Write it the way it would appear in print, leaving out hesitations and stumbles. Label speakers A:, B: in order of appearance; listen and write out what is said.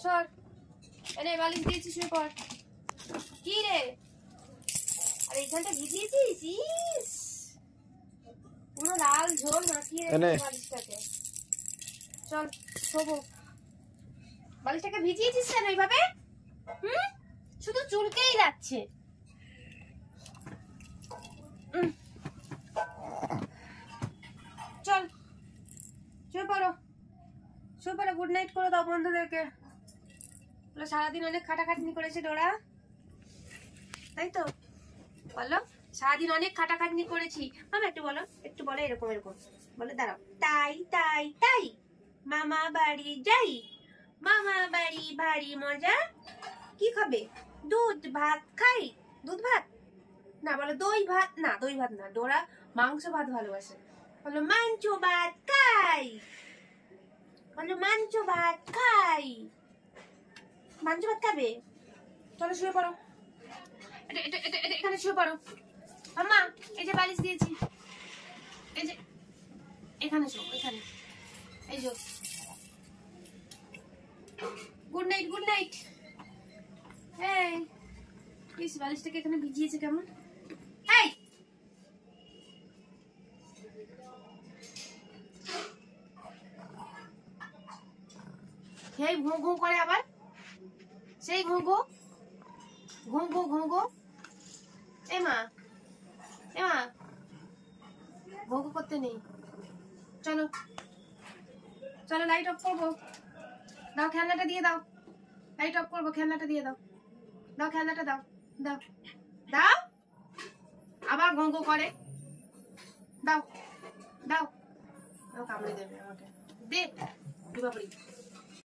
A: সর, এনে বালিশ দিয়েছি, শুয়ে পড়। কি রে, আর এইখানটা ভিজিয়েছিস? ইস, পুরো লাল ঝোল মাখিয়ে রেখেছিস বালিশটাকে। চল শোবো। বালিশটাকে ভিজিয়েছিস কেন এইভাবে? শুধু চুলকেই যাচ্ছে। চল শুয়ে পড়ো, শুয়ে পড়ো। গুড নাইট করে দাও বন্ধুদেরকে। সারাদিন অনেক খাটাখাটনি করেছে ডোরা, তাই তো বলো? সারাদিন অনেক খাটাখাটনি করেছি। মামা একটু বলো, একটু বলো এরকম এরকম বলে। দাঁড়াও। তাই তাই তাই মামা বাড়ি যাই, মামা বাড়ি ভারী মজা। কি খাবে? দুধ ভাত খাই। দুধ ভাত না, বলো দই ভাত। না, দই ভাত না, ডোরা মাংস ভাত ভালোবাসে। বলো মাংস ভাত খাই, বলো মাংস ভাত খাই। মাংস ভাত খাবে? চলো শুয়ে পড়ো, এখানে শুয়ে পড়ো। আম্মা এই যে বালিশ দিয়েছি, এই যে এখানে শো, এখানে। এই যে গুড নাইট, গুড নাইট। এই প্লিজ বালিশটাকে এখানে ভিজিয়েছে কেমন? এই সেই ঘুঁ ঘুঁ করে আবার, সেই ঘুঁ ঘুঁ ঘুঁ ঘুঁ ঘুঁ ঘুঁ। এ মা, এ মা, ঘুঁ ঘুঁ করতে নেই। চলো চলো, লাইট অফ করবো। দাও খেলনাটা দিয়ে দাও, লাইট অফ করবো, খেলনাটা দিয়ে দাও। দাও খেলনাটা, দাও দাও দাও। আবার ঘুঁ ঘুঁ করে। দাও দাও, কামড়ে দেবে আমাকে। দে বাবুরি।